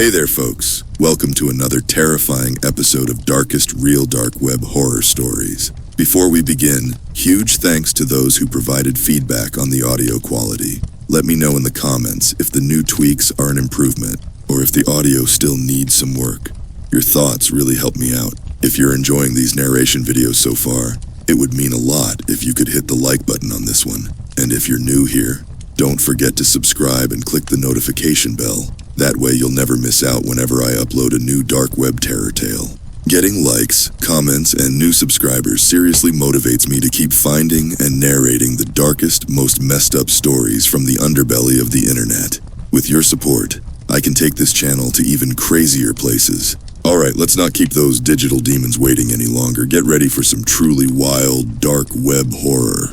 Hey there, folks. Welcome to another terrifying episode of Darkest Real Dark Web Horror Stories. Before we begin, huge thanks to those who provided feedback on the audio quality. Let me know in the comments if the new tweaks are an improvement, or if the audio still needs some work. Your thoughts really help me out. If you're enjoying these narration videos so far, it would mean a lot if you could hit the like button on this one. And if you're new here, don't forget to subscribe and click the notification bell. That way you'll never miss out whenever I upload a new dark web terror tale. Getting likes, comments, and new subscribers seriously motivates me to keep finding and narrating the darkest, most messed up stories from the underbelly of the internet. With your support, I can take this channel to even crazier places. Alright, let's not keep those digital demons waiting any longer. Get ready for some truly wild, dark web horror.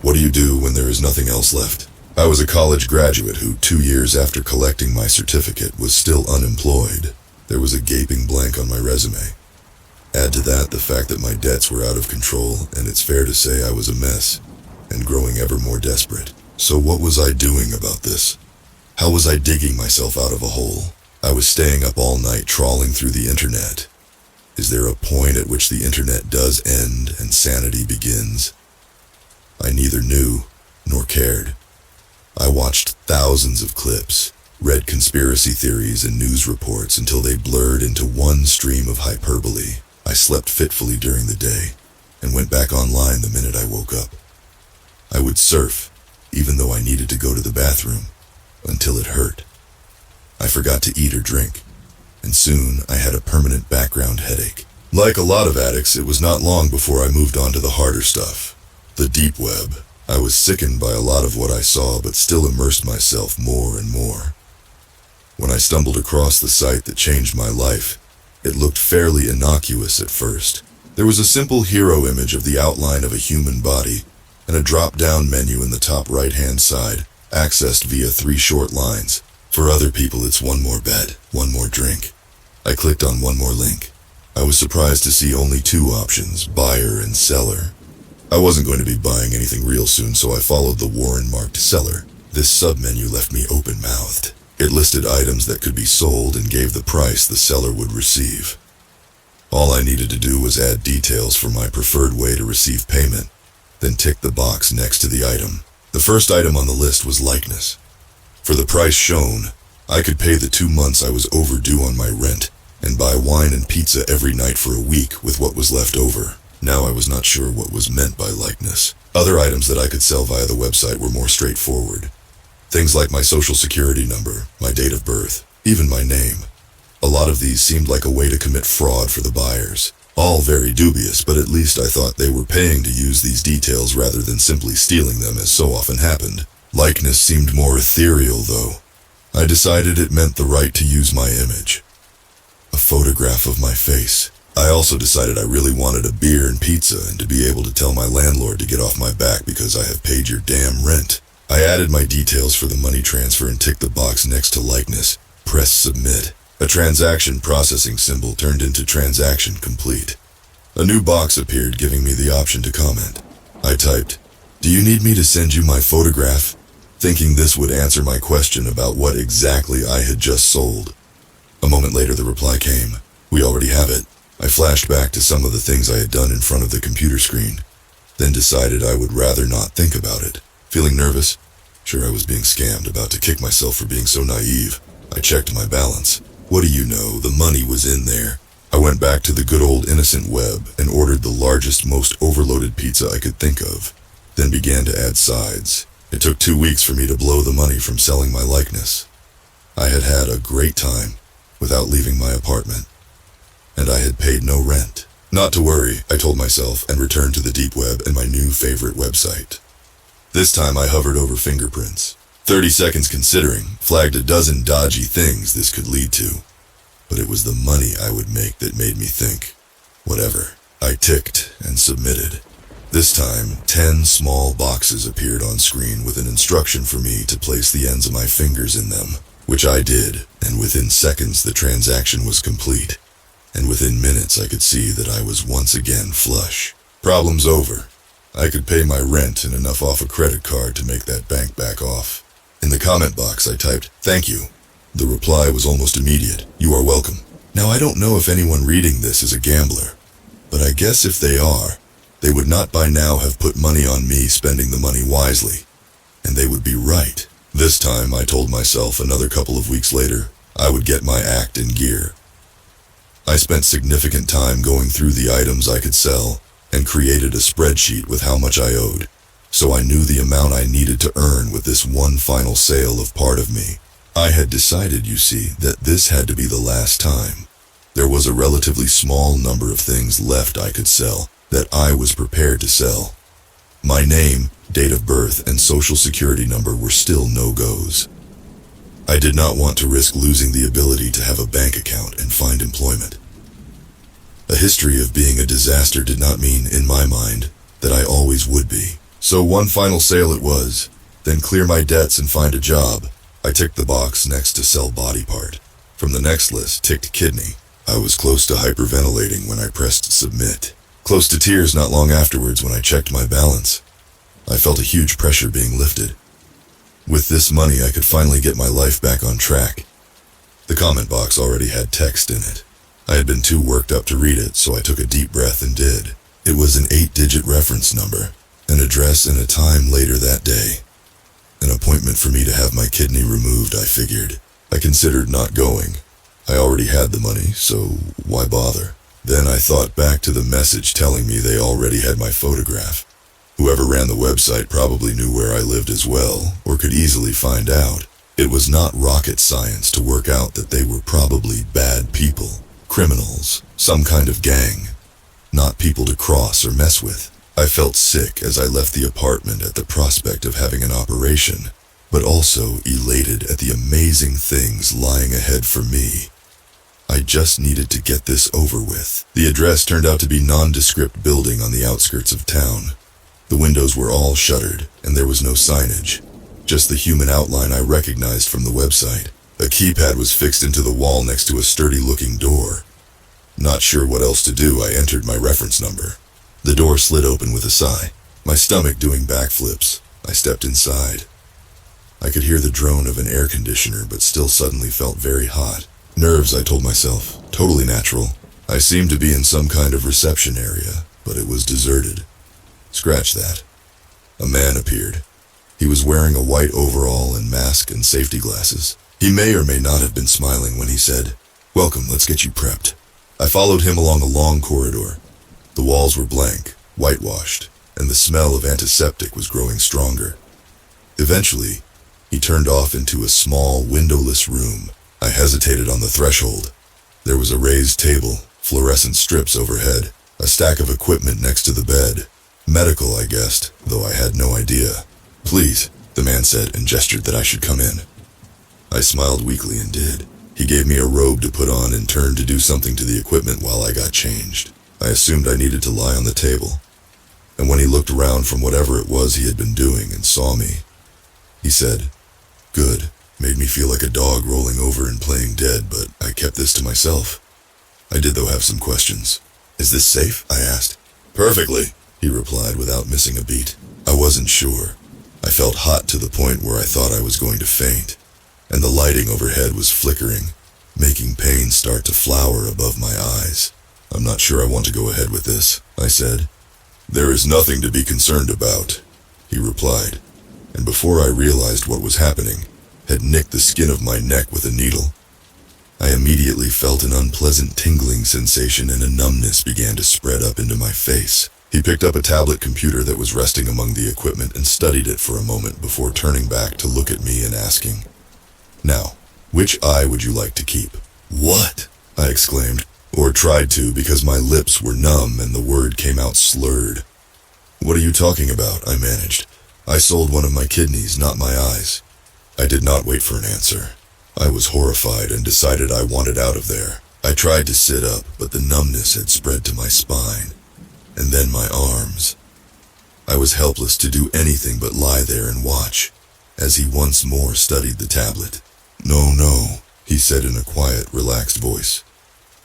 What do you do when there is nothing else left? I was a college graduate who, 2 years after collecting my certificate, was still unemployed. There was a gaping blank on my resume. Add to that the fact that my debts were out of control, and it's fair to say I was a mess, and growing ever more desperate. So what was I doing about this? How was I digging myself out of a hole? I was staying up all night trawling through the internet. Is there a point at which the internet does end and sanity begins? I neither knew nor cared. I watched thousands of clips, read conspiracy theories and news reports until they blurred into one stream of hyperbole. I slept fitfully during the day and went back online the minute I woke up. I would surf, even though I needed to go to the bathroom, until it hurt. I forgot to eat or drink, and soon I had a permanent background headache. Like a lot of addicts, it was not long before I moved on to the harder stuff. The deep web. I was sickened by a lot of what I saw, but still immersed myself more and more. When I stumbled across the site that changed my life, it looked fairly innocuous at first. There was a simple hero image of the outline of a human body, and a drop-down menu in the top right-hand side, accessed via 3 short lines. For other people, it's one more bet, one more drink. I clicked on one more link. I was surprised to see only 2 options, buyer and seller. I wasn't going to be buying anything real soon, so I followed the Warren-marked seller. This submenu left me open-mouthed. It listed items that could be sold and gave the price the seller would receive. All I needed to do was add details for my preferred way to receive payment, then tick the box next to the item. The first item on the list was likeness. For the price shown, I could pay the 2 months I was overdue on my rent and buy wine and pizza every night for a week with what was left over. Now I was not sure what was meant by likeness. Other items that I could sell via the website were more straightforward. Things like my social security number, my date of birth, even my name. A lot of these seemed like a way to commit fraud for the buyers. All very dubious, but at least I thought they were paying to use these details rather than simply stealing them, as so often happened. Likeness seemed more ethereal, though. I decided it meant the right to use my image. A photograph of my face. I also decided I really wanted a beer and pizza and to be able to tell my landlord to get off my back because I have paid your damn rent. I added my details for the money transfer and ticked the box next to likeness. Press submit. A transaction processing symbol turned into transaction complete. A new box appeared giving me the option to comment. I typed, "Do you need me to send you my photograph?" thinking this would answer my question about what exactly I had just sold. A moment later the reply came. "We already have it." I flashed back to some of the things I had done in front of the computer screen, then decided I would rather not think about it. Feeling nervous? Sure, I was being scammed, about to kick myself for being so naive. I checked my balance. What do you know, the money was in there. I went back to the good old innocent web and ordered the largest, most overloaded pizza I could think of, then began to add sides. It took 2 weeks for me to blow the money from selling my likeness. I had had a great time without leaving my apartment, and I had paid no rent. Not to worry, I told myself, and returned to the deep web and my new favorite website. This time I hovered over fingerprints. 30 seconds considering, flagged a dozen dodgy things this could lead to. But it was the money I would make that made me think. Whatever. I ticked and submitted. This time, 10 small boxes appeared on screen with an instruction for me to place the ends of my fingers in them, which I did, and within seconds the transaction was complete. And within minutes I could see that I was once again flush. Problem's over. I could pay my rent and enough off a credit card to make that bank back off. In the comment box, I typed, "Thank you." The reply was almost immediate. "You are welcome." Now, I don't know if anyone reading this is a gambler, but I guess if they are, they would not by now have put money on me spending the money wisely. And they would be right. This time, I told myself another couple of weeks later, I would get my act in gear. I spent significant time going through the items I could sell and created a spreadsheet with how much I owed, so I knew the amount I needed to earn with this one final sale of part of me. I had decided, you see, that this had to be the last time. There was a relatively small number of things left I could sell that I was prepared to sell. My name, date of birth, and social security number were still no-goes. I did not want to risk losing the ability to have a bank account and find employment. A history of being a disaster did not mean, in my mind, that I always would be. So one final sale it was, then clear my debts and find a job. I ticked the box next to sell body part. From the next list, ticked kidney. I was close to hyperventilating when I pressed submit. Close to tears not long afterwards when I checked my balance. I felt a huge pressure being lifted. With this money, I could finally get my life back on track. The comment box already had text in it. I had been too worked up to read it, so I took a deep breath and did. It was an 8-digit reference number, an address and a time later that day. An appointment for me to have my kidney removed, I figured. I considered not going. I already had the money, so why bother? Then I thought back to the message telling me they already had my photograph. Whoever ran the website probably knew where I lived as well, or could easily find out. It was not rocket science to work out that they were probably bad people, criminals, some kind of gang, not people to cross or mess with. I felt sick as I left the apartment at the prospect of having an operation, but also elated at the amazing things lying ahead for me. I just needed to get this over with. The address turned out to be a nondescript building on the outskirts of town. The windows were all shuttered, and there was no signage. Just the human outline I recognized from the website. A keypad was fixed into the wall next to a sturdy-looking door. Not sure what else to do, I entered my reference number. The door slid open with a sigh. My stomach doing backflips. I stepped inside. I could hear the drone of an air conditioner, but still suddenly felt very hot. Nerves, I told myself. Totally natural. I seemed to be in some kind of reception area, but it was deserted. Scratch that. A man appeared. He was wearing a white overall and mask and safety glasses. He may or may not have been smiling when he said, "Welcome, let's get you prepped." I followed him along a long corridor. The walls were blank, whitewashed, and the smell of antiseptic was growing stronger. Eventually, he turned off into a small, windowless room. I hesitated on the threshold. There was a raised table, fluorescent strips overhead, a stack of equipment next to the bed. Medical, I guessed, though I had no idea. "Please," the man said and gestured that I should come in. I smiled weakly and did. He gave me a robe to put on and turned to do something to the equipment while I got changed. I assumed I needed to lie on the table. And when he looked around from whatever it was he had been doing and saw me, he said, "Good." Made me feel like a dog rolling over and playing dead, but I kept this to myself. I did, though, have some questions. "Is this safe?" I asked. "Perfectly," he replied without missing a beat. I wasn't sure. I felt hot to the point where I thought I was going to faint, and the lighting overhead was flickering, making pain start to flower above my eyes. "I'm not sure I want to go ahead with this," I said. "There is nothing to be concerned about," he replied, and before I realized what was happening, had nicked the skin of my neck with a needle. I immediately felt an unpleasant tingling sensation and a numbness began to spread up into my face. He picked up a tablet computer that was resting among the equipment and studied it for a moment before turning back to look at me and asking, "Now, which eye would you like to keep?" "What?" I exclaimed, or tried to because my lips were numb and the word came out slurred. "What are you talking about?" I managed. "I sold one of my kidneys, not my eyes." I did not wait for an answer. I was horrified and decided I wanted out of there. I tried to sit up, but the numbness had spread to my spine, and then my arms. I was helpless to do anything but lie there and watch, as he once more studied the tablet. No, he said in a quiet, relaxed voice.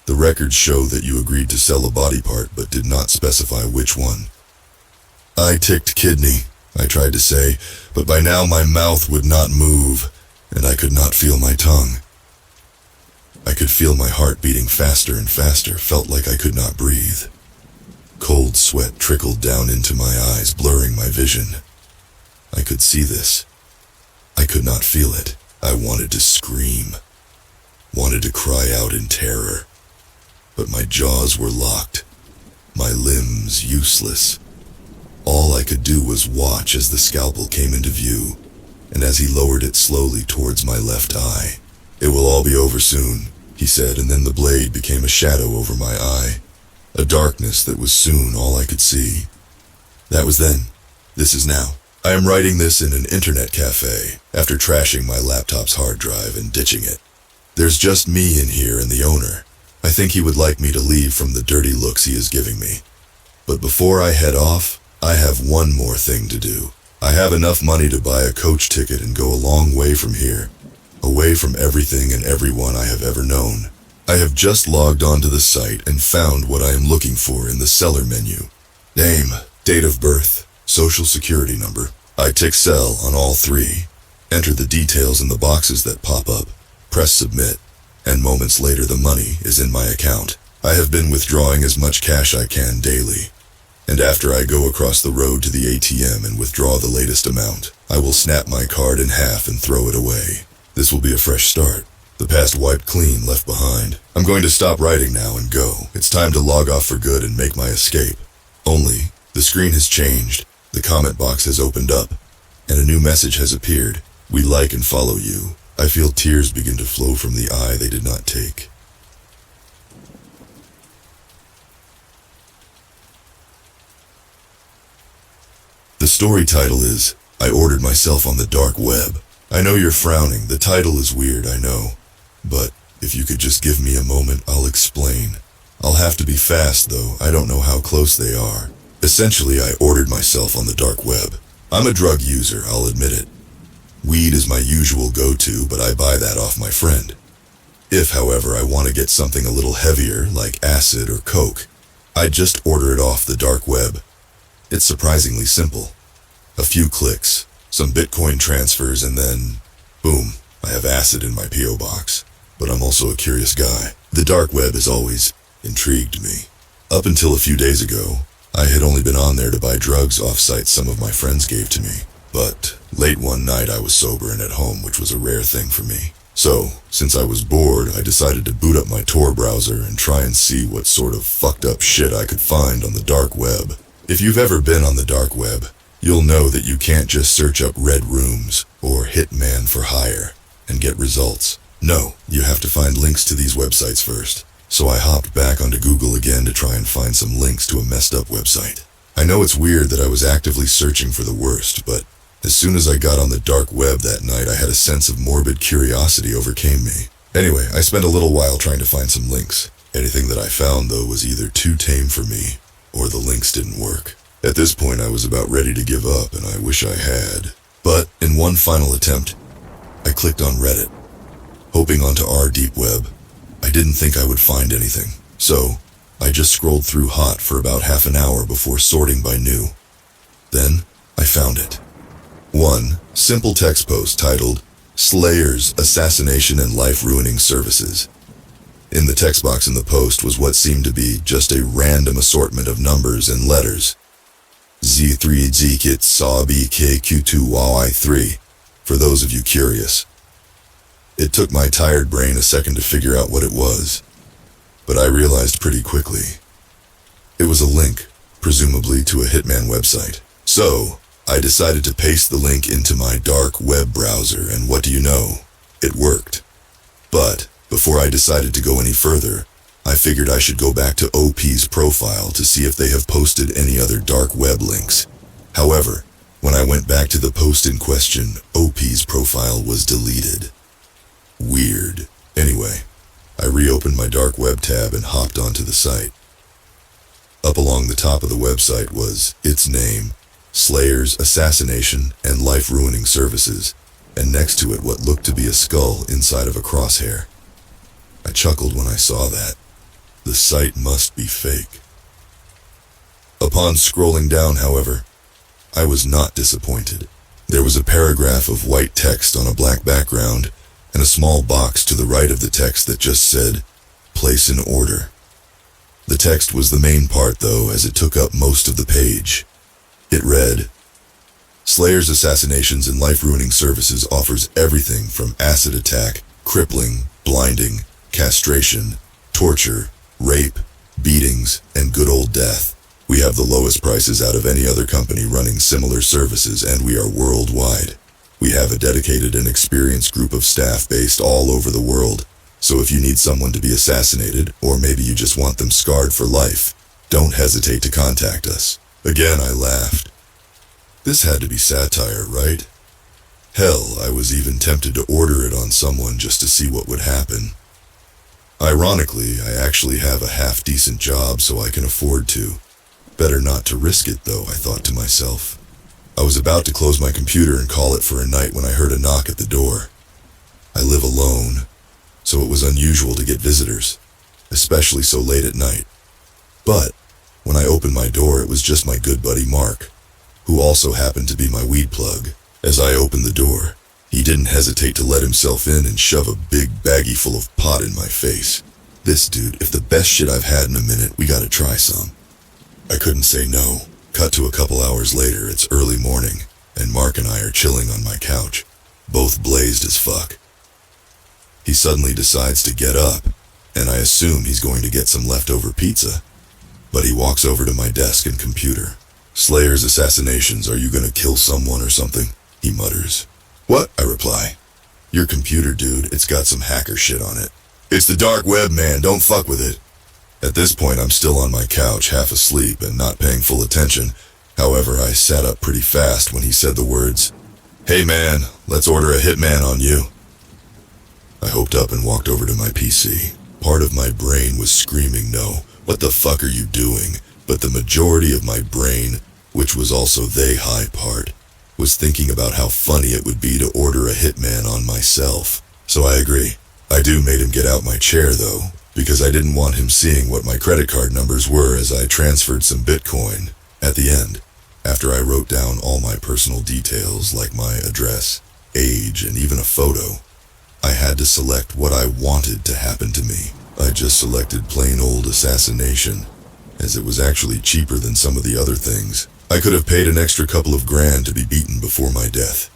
"The records show that you agreed to sell a body part, but did not specify which one." I ticked kidney, I tried to say, But by now my mouth would not move, and I could not feel my tongue. I could feel my heart beating faster and faster, felt like I could not breathe. Cold sweat trickled down into my eyes, blurring my vision. I could see this. I could not feel it. I wanted to scream, wanted to cry out in terror, but my jaws were locked, my limbs useless. All I could do was watch as the scalpel came into view, and as he lowered it slowly towards my left eye. "It will all be over soon," he said, and then the blade became a shadow over my eye, a darkness that was soon all I could see. That was then. This is now. I am writing this in an internet cafe, after trashing my laptop's hard drive and ditching it. There's just me in here and the owner. I think he would like me to leave from the dirty looks he is giving me. But before I head off, I have one more thing to do. I have enough money to buy a coach ticket and go a long way from here, away from everything and everyone I have ever known. I have just logged onto the site and found what I am looking for in the seller menu. Name, date of birth, social security number. I tick sell on all three, enter the details in the boxes that pop up, press submit, and moments later the money is in my account. I have been withdrawing as much cash I can daily, and after I go across the road to the ATM and withdraw the latest amount, I will snap my card in half and throw it away. This will be a fresh start. The past wiped clean, left behind. I'm going to stop writing now and go. It's time to log off for good and make my escape. Only, the screen has changed, the comment box has opened up, and a new message has appeared. We like and follow you. I feel tears begin to flow from the eye they did not take. The story title is, I Ordered Myself on the Dark Web. I know you're frowning, the title is weird, I know. But, if you could just give me a moment, I'll explain. I'll have to be fast though, I don't know how close they are. Essentially, I ordered myself on the dark web. I'm a drug user, I'll admit it. Weed is my usual go-to, but I buy that off my friend. If, however, I want to get something a little heavier, like acid or coke, I just order it off the dark web. It's surprisingly simple. A few clicks, some Bitcoin transfers, and then, boom, I have acid in my P.O. box. But I'm also a curious guy. The dark web has always intrigued me. Up until a few days ago, I had only been on there to buy drugs off sites some of my friends gave to me. But late one night I was sober and at home, which was a rare thing for me. So, since I was bored, I decided to boot up my Tor browser and try and see what sort of fucked up shit I could find on the dark web. If you've ever been on the dark web, you'll know that you can't just search up red rooms or hitman for hire and get results. No, you have to find links to these websites first. So I hopped back onto Google again to try and find some links to a messed up website. I know it's weird that I was actively searching for the worst, but as soon as I got on the dark web that night, I had a sense of morbid curiosity overcame me. Anyway, I spent a little while trying to find some links. Anything that I found, though, was either too tame for me, or the links didn't work. At this point, I was about ready to give up, and I wish I had. But, in one final attempt, I clicked on Reddit, hoping onto our deep web. I didn't think I would find anything, so I just scrolled through hot for about half an hour before sorting by new. Then, I found it. One simple text post titled, Slayers, Assassination and Life-Ruining Services. In the text box in the post was what seemed to be just a random assortment of numbers and letters. Z3 Zkit Saw BKQ2 YY3, for those of you curious. It took my tired brain a second to figure out what it was, but I realized pretty quickly. It was a link, presumably to a hitman website. So, I decided to paste the link into my dark web browser, and what do you know? It worked. But, before I decided to go any further, I figured I should go back to OP's profile to see if they have posted any other dark web links. However, when I went back to the post in question, OP's profile was deleted. Weird. Anyway, I reopened my dark web tab and hopped onto the site. Up along the top of the website was its name, Slayers, Assassination, and Life-Ruining Services, and next to it what looked to be a skull inside of a crosshair. I chuckled when I saw that. The site must be fake. Upon scrolling down, however, I was not disappointed. There was a paragraph of white text on a black background, and a small box to the right of the text that just said, "Place an order." The text was the main part though, as it took up most of the page. It read, "Slayer's Assassinations and Life-Ruining Services offers everything from acid attack, crippling, blinding, castration, torture, rape, beatings, and good old death. We have the lowest prices out of any other company running similar services, and we are worldwide. We have a dedicated and experienced group of staff based all over the world, so if you need someone to be assassinated, or maybe you just want them scarred for life, don't hesitate to contact us." Again, I laughed. This had to be satire, right? Hell, I was even tempted to order it on someone just to see what would happen. Ironically, I actually have a half-decent job, so I can afford to. Better not to risk it, though, I thought to myself. I was about to close my computer and call it for a night when I heard a knock at the door. I live alone, so it was unusual to get visitors, especially so late at night. But when I opened my door, it was just my good buddy Mark, who also happened to be my weed plug. As I opened the door, he didn't hesitate to let himself in and shove a big baggie full of pot in my face. This dude, if the best shit I've had in a minute, we gotta try some. I couldn't say no. Cut to a couple hours later, it's early morning, and Mark and I are chilling on my couch, both blazed as fuck. He suddenly decides to get up, and I assume he's going to get some leftover pizza. But he walks over to my desk and computer. "Slayer's Assassinations, are you gonna kill someone or something?" he mutters. "What?" I reply. "Your computer, dude, it's got some hacker shit on it." "It's the dark web, man, don't fuck with it." At this point, I'm still on my couch, half asleep and not paying full attention. However, I sat up pretty fast when he said the words, "Hey man, let's order a hitman on you." I hopped up and walked over to my PC. Part of my brain was screaming no, what the fuck are you doing? But the majority of my brain, which was also the high part, was thinking about how funny it would be to order a hitman on myself. So I agree. I made him get out my chair though, because I didn't want him seeing what my credit card numbers were as I transferred some Bitcoin. At the end, after I wrote down all my personal details like my address, age, and even a photo, I had to select what I wanted to happen to me. I just selected plain old assassination, as it was actually cheaper than some of the other things. I could have paid an extra couple of grand to be beaten before my death.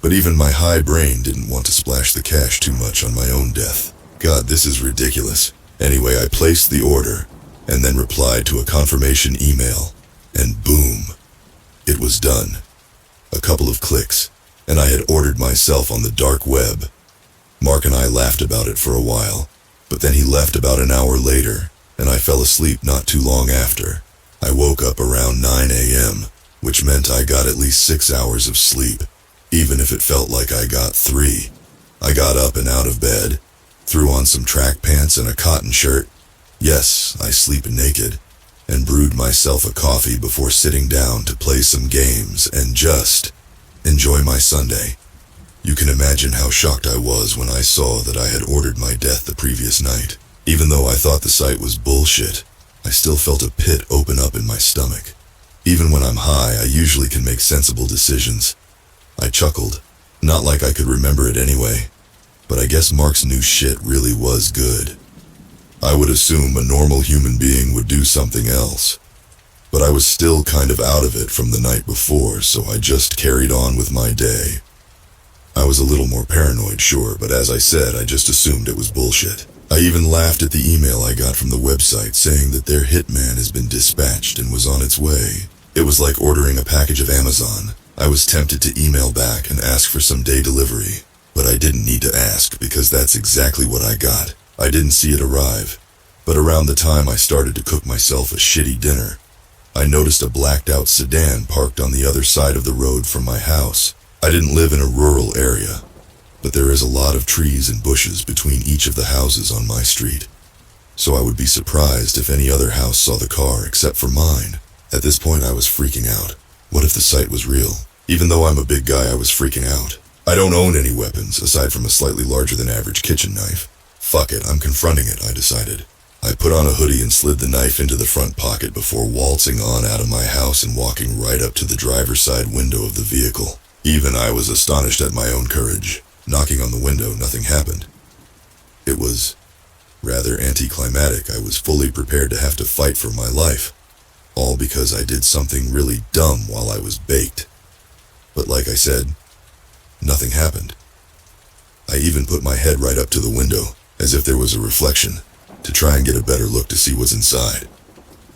But even my high brain didn't want to splash the cash too much on my own death. God, this is ridiculous. Anyway, I placed the order, and then replied to a confirmation email, and boom, it was done. A couple of clicks, and I had ordered myself on the dark web. Mark and I laughed about it for a while, but then he left about an hour later, and I fell asleep not too long after. I woke up around 9 a.m., which meant I got at least 6 hours of sleep, even if it felt like I got 3. I got up and out of bed, threw on some track pants and a cotton shirt. Yes, I sleep naked, and brewed myself a coffee before sitting down to play some games and just enjoy my Sunday. You can imagine how shocked I was when I saw that I had ordered my death the previous night. Even though I thought the site was bullshit, I still felt a pit open up in my stomach. Even when I'm high, I usually can make sensible decisions. I chuckled, not like I could remember it anyway, but I guess Mark's new shit really was good. I would assume a normal human being would do something else, but I was still kind of out of it from the night before, so I just carried on with my day. I was a little more paranoid, sure, but as I said, I just assumed it was bullshit. I even laughed at the email I got from the website saying that their hitman has been dispatched and was on its way. It was like ordering a package of Amazon. I was tempted to email back and ask for some day delivery, but I didn't need to ask because that's exactly what I got. I didn't see it arrive, but around the time I started to cook myself a shitty dinner, I noticed a blacked out sedan parked on the other side of the road from my house. I didn't live in a rural area, but there is a lot of trees and bushes between each of the houses on my street, so I would be surprised if any other house saw the car except for mine. At this point I was freaking out. What if the site was real? Even though I'm a big guy, I was freaking out. I don't own any weapons, aside from a slightly larger than average kitchen knife. Fuck it, I'm confronting it, I decided. I put on a hoodie and slid the knife into the front pocket before waltzing on out of my house and walking right up to the driver's side window of the vehicle. Even I was astonished at my own courage. Knocking on the window, nothing happened. It was rather anticlimactic. I was fully prepared to have to fight for my life, all because I did something really dumb while I was baked. But like I said, nothing happened. I even put my head right up to the window, as if there was a reflection, to try and get a better look to see what's inside.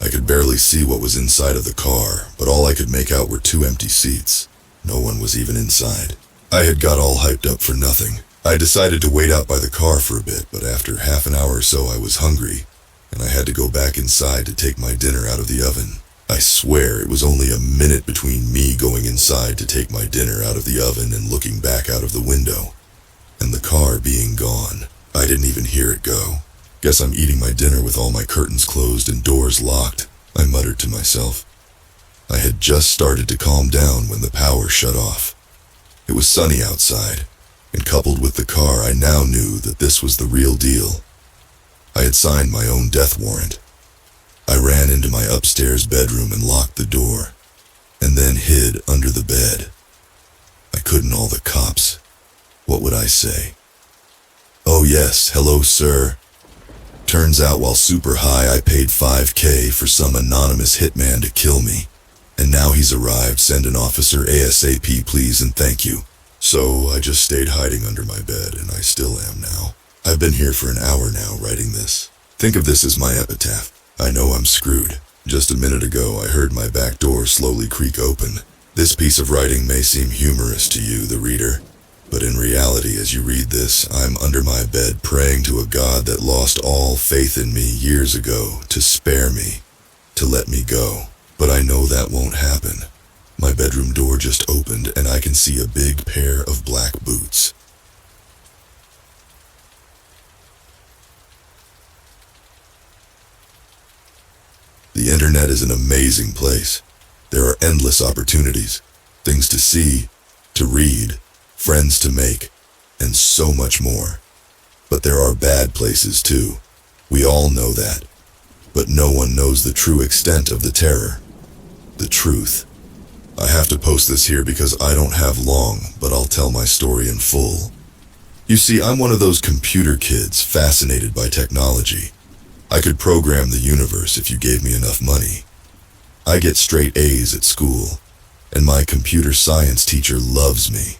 I could barely see what was inside of the car, but all I could make out were 2 empty seats. No one was even inside. I had got all hyped up for nothing. I decided to wait out by the car for a bit, but after half an hour or so I was hungry, and I had to go back inside to take my dinner out of the oven. I swear it was only a minute between me going inside to take my dinner out of the oven and looking back out of the window, and the car being gone. I didn't even hear it go. Guess I'm eating my dinner with all my curtains closed and doors locked, I muttered to myself. I had just started to calm down when the power shut off. It was sunny outside, and coupled with the car, I now knew that this was the real deal. I had signed my own death warrant. I ran into my upstairs bedroom and locked the door, and then hid under the bed. I couldn't all the cops. What would I say? Oh yes, hello sir. Turns out while super high I paid $5,000 for some anonymous hitman to kill me. And now he's arrived, send an officer ASAP please and thank you. So I just stayed hiding under my bed, and I still am now. I've been here for an hour now writing this. Think of this as my epitaph. I know I'm screwed. Just a minute ago I heard my back door slowly creak open. This piece of writing may seem humorous to you, the reader, but in reality as you read this, I'm under my bed praying to a God that lost all faith in me years ago to spare me, to let me go. But I know that won't happen. My bedroom door just opened and I can see a big pair of black boots. The internet is an amazing place. There are endless opportunities, things to see, to read, friends to make, and so much more. But there are bad places too. We all know that. But no one knows the true extent of the terror. The truth. I have to post this here because I don't have long, but I'll tell my story in full. You see, I'm one of those computer kids fascinated by technology. I could program the universe if you gave me enough money. I get straight A's at school, and my computer science teacher loves me.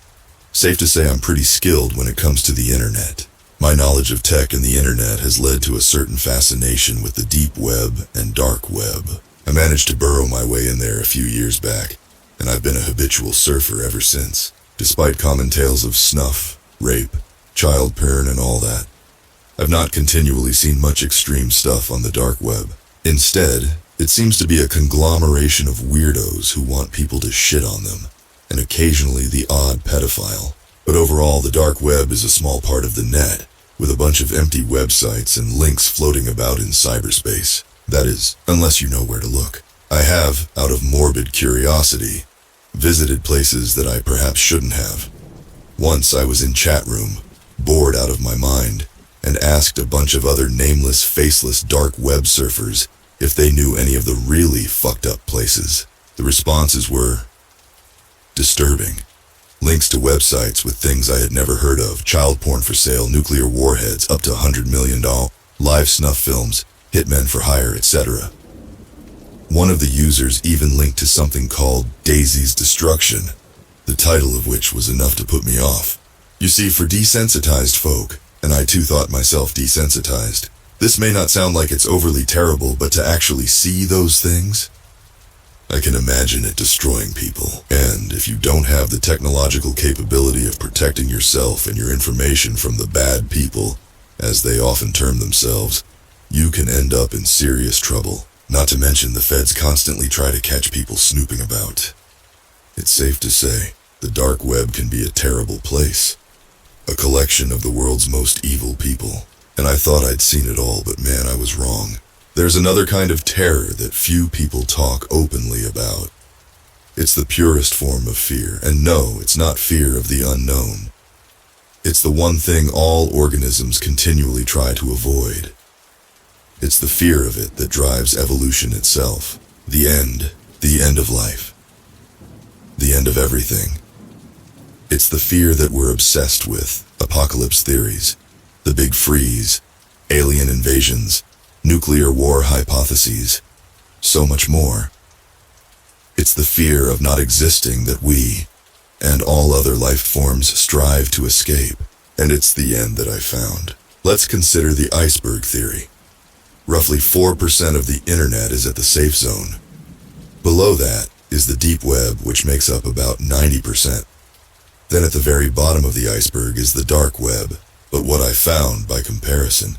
Safe to say I'm pretty skilled when it comes to the internet. My knowledge of tech and the internet has led to a certain fascination with the deep web and dark web. I managed to burrow my way in there a few years back, and I've been a habitual surfer ever since, despite common tales of snuff, rape, child porn, and all that. I've not continually seen much extreme stuff on the dark web. Instead, it seems to be a conglomeration of weirdos who want people to shit on them, and occasionally the odd pedophile. But overall, the dark web is a small part of the net, with a bunch of empty websites and links floating about in cyberspace. That is, unless you know where to look. I have, out of morbid curiosity, visited places that I perhaps shouldn't have. Once I was in chat room, bored out of my mind, and asked a bunch of other nameless, faceless dark web surfers if they knew any of the really fucked up places. The responses were disturbing. Links to websites with things I had never heard of, child porn for sale, nuclear warheads up to $100 million, live snuff films, hitmen for hire, etc. One of the users even linked to something called Daisy's Destruction, the title of which was enough to put me off. You see, for desensitized folk, and I too thought myself desensitized, this may not sound like it's overly terrible, but to actually see those things, I can imagine it destroying people. And if you don't have the technological capability of protecting yourself and your information from the bad people, as they often term themselves, you can end up in serious trouble. Not to mention the feds constantly try to catch people snooping about. It's safe to say, the dark web can be a terrible place. A collection of the world's most evil people. And I thought I'd seen it all, but man, I was wrong. There's another kind of terror that few people talk openly about. It's the purest form of fear, and no, it's not fear of the unknown. It's the one thing all organisms continually try to avoid. It's the fear of it that drives evolution itself. The end of life. The end of everything. It's the fear that we're obsessed with: apocalypse theories, the big freeze, alien invasions, nuclear war hypotheses, so much more. It's the fear of not existing that we, and all other life forms, strive to escape. And it's the end that I found. Let's consider the iceberg theory. Roughly 4% of the internet is at the safe zone. Below that is the deep web, which makes up about 90%. Then at the very bottom of the iceberg is the dark web. But what I found, by comparison,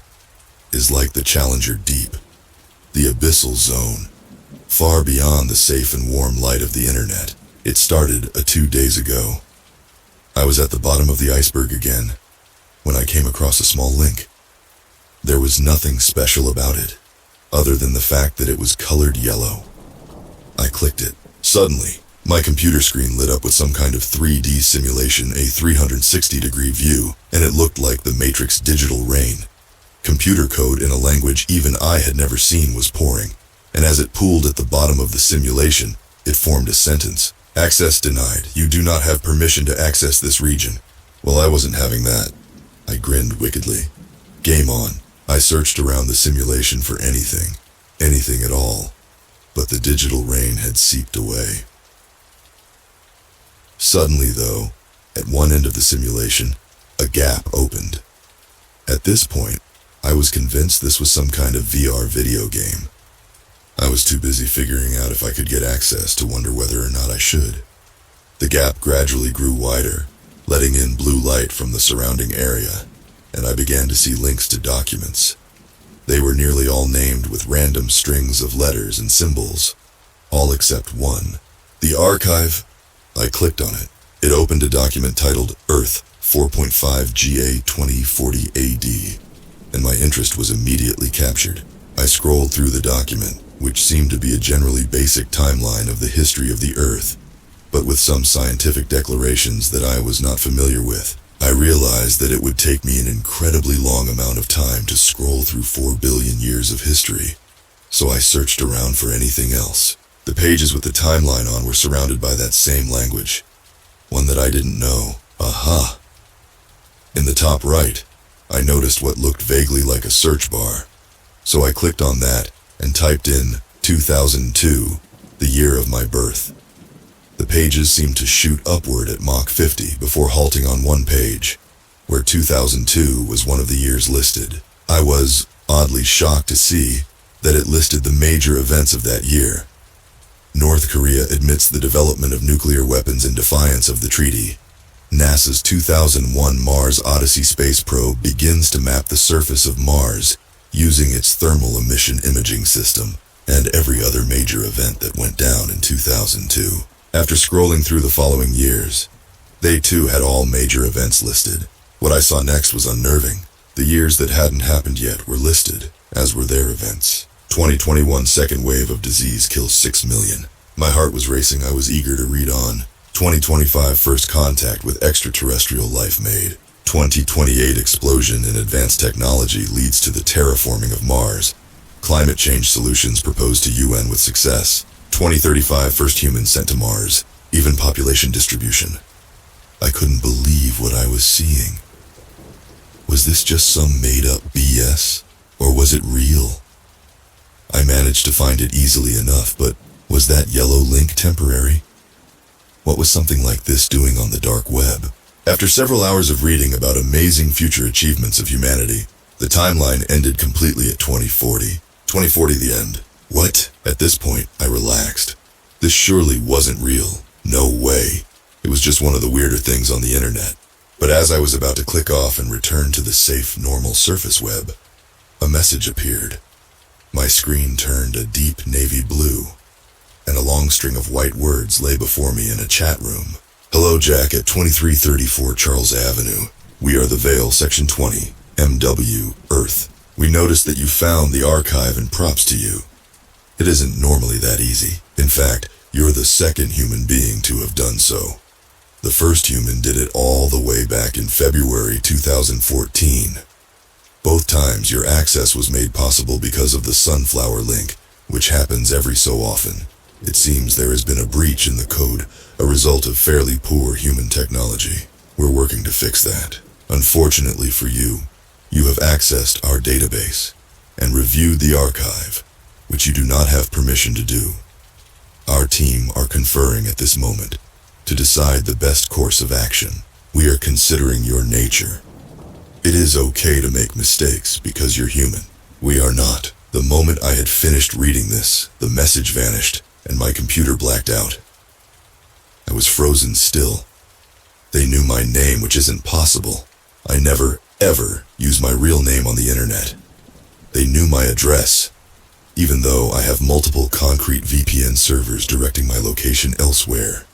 is like the Challenger Deep, the abyssal zone, far beyond the safe and warm light of the internet. It started 2 days ago. I was at the bottom of the iceberg again, when I came across a small link. There was nothing special about it, other than the fact that it was colored yellow. I clicked it. Suddenly, my computer screen lit up with some kind of 3D simulation, a 360-degree view, and it looked like the Matrix digital rain. Computer code in a language even I had never seen was pouring, and as it pooled at the bottom of the simulation, it formed a sentence. Access denied. You do not have permission to access this region. Well, I wasn't having that. I grinned wickedly. Game on. I searched around the simulation for anything at all, but the digital rain had seeped away. Suddenly, though, at one end of the simulation, a gap opened. At this point, I was convinced this was some kind of VR video game. I was too busy figuring out if I could get access to wonder whether or not I should. The gap gradually grew wider, letting in blue light from the surrounding area, and I began to see links to documents. They were nearly all named with random strings of letters and symbols, all except one. The archive. I clicked on it. It opened a document titled Earth 4.5 GA 2040 AD, and my interest was immediately captured. I scrolled through the document, which seemed to be a generally basic timeline of the history of the Earth, but with some scientific declarations that I was not familiar with. I realized that it would take me an incredibly long amount of time to scroll through 4 billion years of history, so I searched around for anything else. The pages with the timeline on were surrounded by that same language, one that I didn't know. Aha! In the top right, I noticed what looked vaguely like a search bar, so I clicked on that and typed in 2002, the year of my birth. The pages seemed to shoot upward at Mach 50 before halting on one page, where 2002 was one of the years listed. I was oddly shocked to see that it listed the major events of that year. North Korea admits the development of nuclear weapons in defiance of the treaty. NASA's 2001 Mars Odyssey space probe begins to map the surface of Mars using its thermal emission imaging system, and every other major event that went down in 2002. After scrolling through the following years, they too had all major events listed. What I saw next was unnerving. The years that hadn't happened yet were listed, as were their events. 2021 second wave of disease kills 6 million. My heart was racing. I was eager to read on. 2025 first contact with extraterrestrial life made. 2028 explosion in advanced technology leads to the terraforming of Mars. Climate change solutions proposed to UN with success. 2035 first humans sent to Mars. Even population distribution. I couldn't believe what I was seeing. Was this just some made-up BS? Or was it real? I managed to find it easily enough, but was that yellow link temporary? What was something like this doing on the dark web? After several hours of reading about amazing future achievements of humanity, the timeline ended completely at 2040. 2040 the end. What? At this point, I relaxed. This surely wasn't real. No way. It was just one of the weirder things on the internet. But as I was about to click off and return to the safe, normal surface web, a message appeared. My screen turned a deep navy blue, and a long string of white words lay before me in a chat room. Hello, Jack at 2334 Charles Avenue. We are the Vale, Section 20, MW, Earth. We noticed that you found the archive and props to you. It isn't normally that easy. In fact, you're the second human being to have done so. The first human did it all the way back in February 2014. Both times your access was made possible because of the sunflower link, which happens every so often. It seems there has been a breach in the code, a result of fairly poor human technology. We're working to fix that. Unfortunately for you, you have accessed our database and reviewed the archive, which you do not have permission to do. Our team are conferring at this moment to decide the best course of action. We are considering your nature. It is okay to make mistakes because you're human. We are not. The moment I had finished reading this, the message vanished and my computer blacked out. I was frozen still. They knew my name, which isn't possible. I never, ever use my real name on the internet. They knew my address, even though I have multiple concrete VPN servers directing my location elsewhere.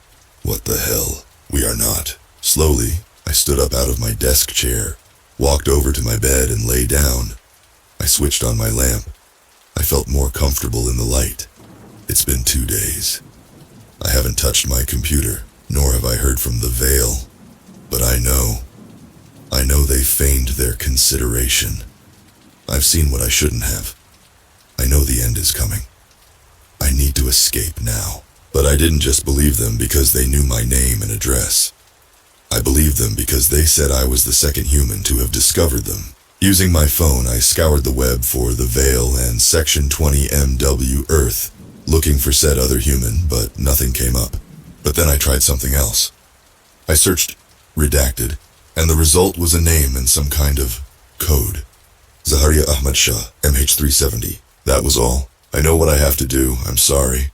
What the hell? We are not. Slowly, I stood up out of my desk chair, walked over to my bed and lay down. I switched on my lamp. I felt more comfortable in the light. It's been 2 days. I haven't touched my computer, nor have I heard from the Veil. But I know they feigned their consideration. I've seen what I shouldn't have. I know the end is coming. I need to escape now. But I didn't just believe them because they knew my name and address. I believed them because they said I was the second human to have discovered them. Using my phone, I scoured the web for the Veil and Section 20 MW Earth, looking for said other human, but nothing came up. But then I tried something else. I searched redacted, and the result was a name and some kind of code. Zaharia Ahmad Shah, MH370. That was all. I know what I have to do. I'm sorry.